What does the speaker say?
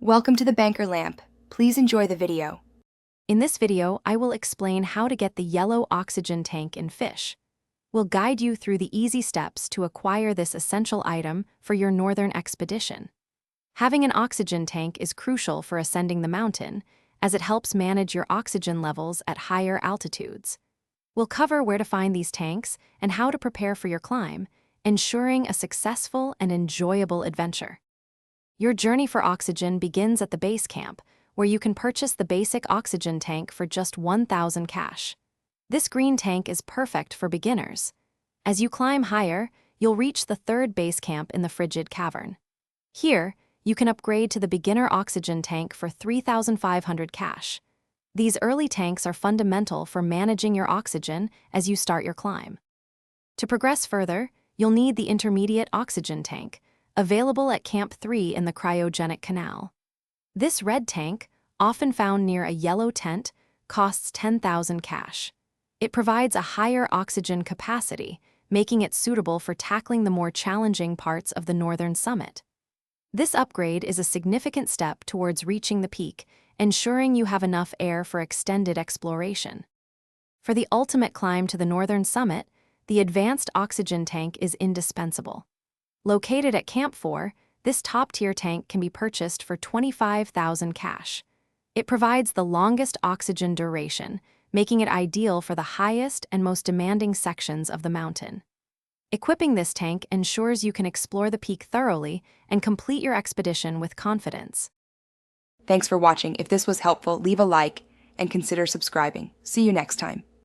Welcome to the Banker Lamp. Please enjoy the video. In this video, I will explain how to get the yellow oxygen tank in Fisch. We'll guide you through the easy steps to acquire this essential item for your northern expedition. Having an oxygen tank is crucial for ascending the mountain, as it helps manage your oxygen levels at higher altitudes. We'll cover where to find these tanks and how to prepare for your climb, ensuring a successful and enjoyable adventure. Your journey for oxygen begins at the base camp, where you can purchase the basic oxygen tank for just 1,000 cash. This green tank is perfect for beginners. As you climb higher, you'll reach the third base camp in the frigid cavern. Here, you can upgrade to the beginner oxygen tank for 3,500 cash. These early tanks are fundamental for managing your oxygen as you start your climb. To progress further, you'll need the intermediate oxygen tank, available at Camp 3 in the cryogenic canal. This red tank, often found near a yellow tent, costs 10,000 cash. It provides a higher oxygen capacity, making it suitable for tackling the more challenging parts of the northern summit. This upgrade is a significant step towards reaching the peak, ensuring you have enough air for extended exploration. For the ultimate climb to the northern summit, the advanced oxygen tank is indispensable. Located at Camp 4, this top-tier tank can be purchased for 25,000 cash. It provides the longest oxygen duration, making it ideal for the highest and most demanding sections of the mountain. Equipping this tank ensures you can explore the peak thoroughly and complete your expedition with confidence. Thanks for watching. If this was helpful, leave a like and consider subscribing. See you next time.